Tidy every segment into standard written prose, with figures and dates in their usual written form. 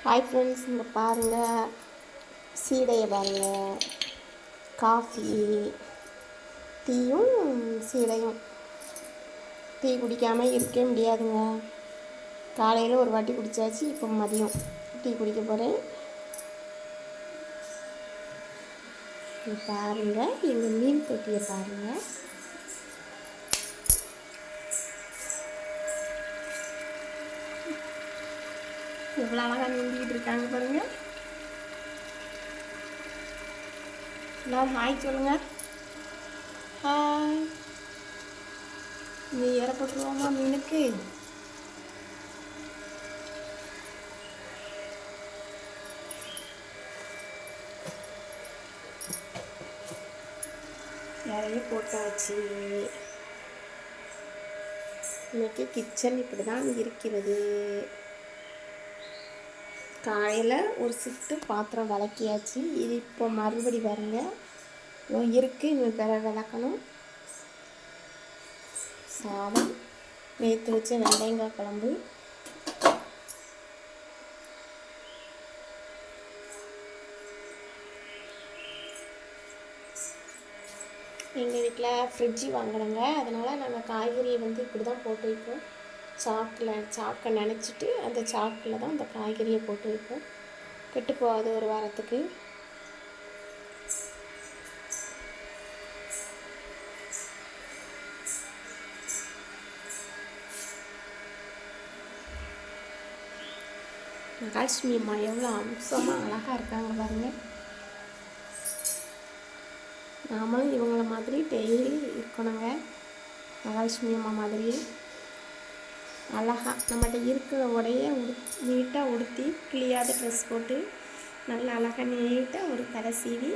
Hi friends, இங்கே பாருங்கள், சீடையை பாருங்கள். காஃபி டீயும் சீடையும். டீ குடிக்காமல் இருக்கவே முடியாதுங்க. காலையில் ஒரு வாட்டி குடித்தாச்சு, இப்போ மதியம் டீ குடிக்க போகிறேன். பாருங்கள், எங்கள் மீன் தொட்டியை பாருங்கள். எவ்வளோ அழகாக நீந்திக்கிட்டு இருக்காங்க பாருங்கள். எல்லாரும் ஹாய் சொல்லுங்கள். ஹாய். நீ ஏற போட்டுருவோமா மீனுக்கு? நிறைய போட்டாச்சு. இன்னைக்கு கிச்சன் இப்படி தான் இருக்கிறது. காலையில் ஒரு சிட்டு பாத்திரம் விளக்கியாச்சு. இது இப்போ மறுபடி பாருங்கள் இருக்குது, இன்னும் பிற விளக்கணும். சாதம், நேற்று வச்ச வெண்டைக்காய் குழம்பு. எங்கள் வீட்டில் ஃப்ரிட்ஜு வாங்கினோங்க, அதனால் நாங்கள் காய்கறியை இப்படி தான் போட்டு வைப்போம். சாக்கை நினச்சிட்டு அந்த சாக்கில் தான் அந்த காய்கறியை போட்டு வைப்போம். கெட்டு போகாது ஒரு வாரத்துக்கு. மகாலட்சுமி அம்மா எவ்வளோ அம்சமாக அழகாக இருக்காங்க பாருங்கள். நாமளும் இவங்கள மாதிரி டெய்லி இருக்கணுங்க. மகாலட்சுமி அம்மா மாதிரி அழகாக நம்மகிட்ட இருக்கிற உடைய நீட்டாக உடுத்தி கிளியாத ட்ரெஸ் போட்டு நல்லா அழகாக நீட்டாக ஒரு தலை சீவி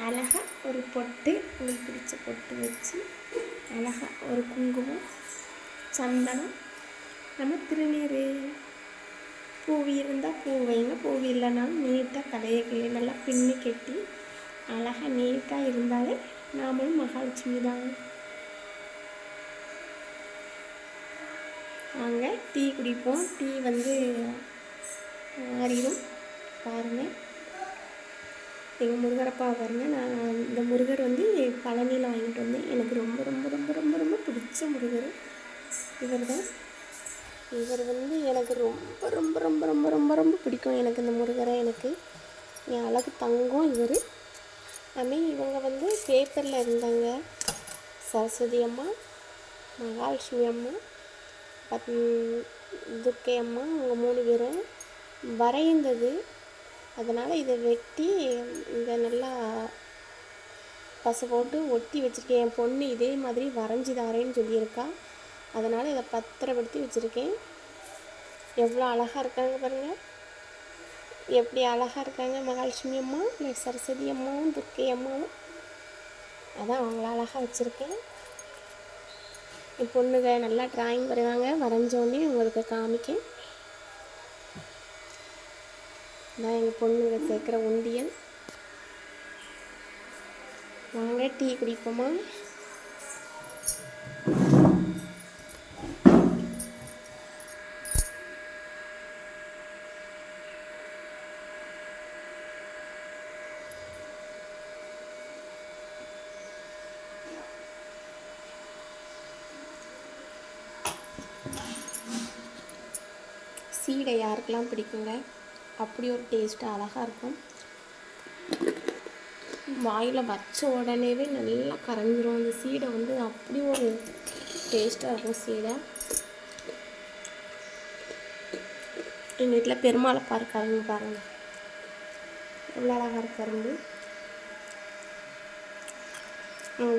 அழகாக ஒரு பொட்டு, உங்களுக்கு பிடிச்ச பொட்டு வச்சு அழகாக ஒரு குங்குமம், சந்தனம், நம்ம திருநீர், பூவி இருந்தால் பூ வைங்க, பூவி இல்லைனாலும் நீட்டாக தலையை நல்லா பின்னி கட்டி அழகாக நீட்டாக இருந்தாலே நாமளும் மகாலட்சுமி தாங்க. வாங்க டீ குடிப்போம். டீ ஆறிடும் பாருங்கள். எங்கள் முருகரப்பா பாருங்கள். நான் இந்த முருகர் பழனியில் வாங்கிட்டு வந்தேன். எனக்கு ரொம்ப ரொம்ப ரொம்ப ரொம்ப ரொம்ப பிடிச்ச முருகர் இவர் தான். இவர் எனக்கு ரொம்ப ரொம்ப ரொம்ப ரொம்ப ரொம்ப ரொம்ப பிடிக்கும். எனக்கு இந்த முருகரை என் அழகு தங்கம் இவர். இவங்க பேப்பரில் இருந்தாங்க. சரஸ்வதி அம்மா, மகாலட்சுமி அம்மா, துர்க்கை அம்மா, அவங்க 3 பேரும் வரைந்தது. அதனால் இதை வெட்டி இங்கே நல்லா பசை போட்டு ஒட்டி வச்சுருக்கேன். என் பொண்ணு இதே மாதிரி வரைஞ்சி தாரேன்னு சொல்லியிருக்கா. அதனால் இதை பத்திரப்படுத்தி வச்சுருக்கேன். எவ்வளோ அழகாக இருக்காங்க பாருங்கள். எப்படி அழகாக இருக்காங்க மகாலட்சுமி அம்மா, சரஸ்வதி அம்மாவும் துர்க்கை அம்மாவும். அதான் அவங்கள அழகாக வச்சுருக்கேன். என் பொண்ணுங்க நல்லா ட்ராயிங் வரைவாங்க. வரைஞ்சோடனே உங்களுக்கு காமிக்கேன். நான் எங்கள் பொண்ணுங்க சேர்க்குற உண்டியல். வாங்க டீ குடிப்போமா? சீடை யாருக்கெல்லாம் பிடிக்குங்க? அப்படி ஒரு டேஸ்ட்டாக அழகாக இருக்கும். வாயில் வச்ச உடனேவே நல்லா கரைஞ்சிரும். அந்த சீடை அப்படி ஒரு டேஸ்ட்டாக இருக்கும் சீடை. எங்கள் வீட்டில் பெருமாளப்பா இருக்காருங்க பாருங்கள், எவ்வளோ அழகாக இருக்காருங்க.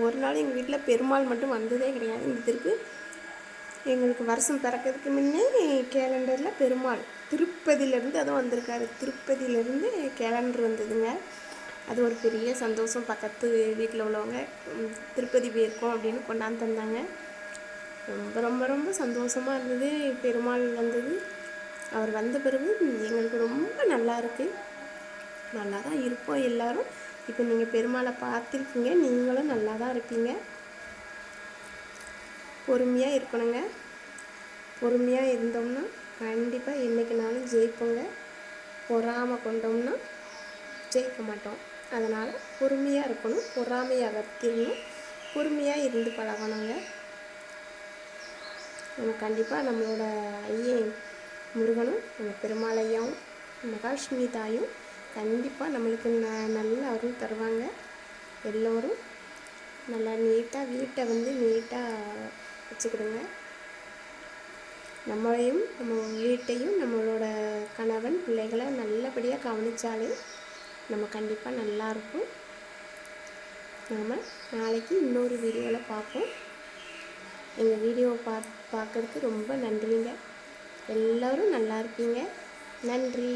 ஒரு நாள் எங்கள் வீட்டில் பெருமாள் மட்டும் வந்ததே கிடையாது. இந்த திருப்பி எங்களுக்கு வருஷம் பிறக்கிறதுக்கு முன்னே கேலண்டரில் பெருமாள் திருப்பதியிலேருந்து அதுவும் வந்திருக்காரு. திருப்பதியிலேருந்து கேலண்டர் வந்ததுங்க. அது ஒரு பெரிய சந்தோஷம். பக்கத்து வீட்டில் உள்ளவங்க திருப்பதி போயிருக்கோம் அப்படின்னு கொண்டாந்து தந்தாங்க. ரொம்ப ரொம்ப ரொம்ப சந்தோஷமாக இருந்தது பெருமாள் வந்தது. அவர் வந்த பிறகு எங்களுக்கு ரொம்ப நல்லா இருக்குது. நல்லா தான் இருப்போம் எல்லோரும். இப்போ நீங்கள் பெருமாளை பார்த்துருக்கீங்க, நீங்களும் நல்லா தான் இருப்பீங்க. பொறுமையாக இருக்கணுங்க. பொறுமையாக இருந்தோம்னா கண்டிப்பாக என்றைக்குனாலும் ஜெயிப்போங்க. பொறாமை கொண்டோம்னா ஜெயிக்க மாட்டோம். அதனால் பொறுமையாக இருக்கணும், பொறாமையை அகற்றிடணும், பொறுமையாக இருந்து பழகணுங்க. நம்ம கண்டிப்பாக நம்மளோட ஐயன் முருகனும் நம்ம பெருமாளையாவும் மகாலட்சுமி தாயும் கண்டிப்பாக நம்மளுக்கு நல்ல அருள் தருவாங்க. எல்லோரும் நல்லா நீட்டாக வீட்டை நீட்டாக வச்சுக்கிடுங்க. நம்மளையும் நம்ம வீட்டையும் நம்மளோட கணவன் பிள்ளைகளை நல்லபடியாக கவனித்தாலே நம்ம கண்டிப்பாக நல்லாயிருக்கும். நாம் நாளைக்கு இன்னொரு வீடியோவில் பார்ப்போம். எங்கள் வீடியோவை பார்க்கறதுக்கு ரொம்ப நன்றிங்க. எல்லோரும் நல்லா இருப்பீங்க. நன்றி.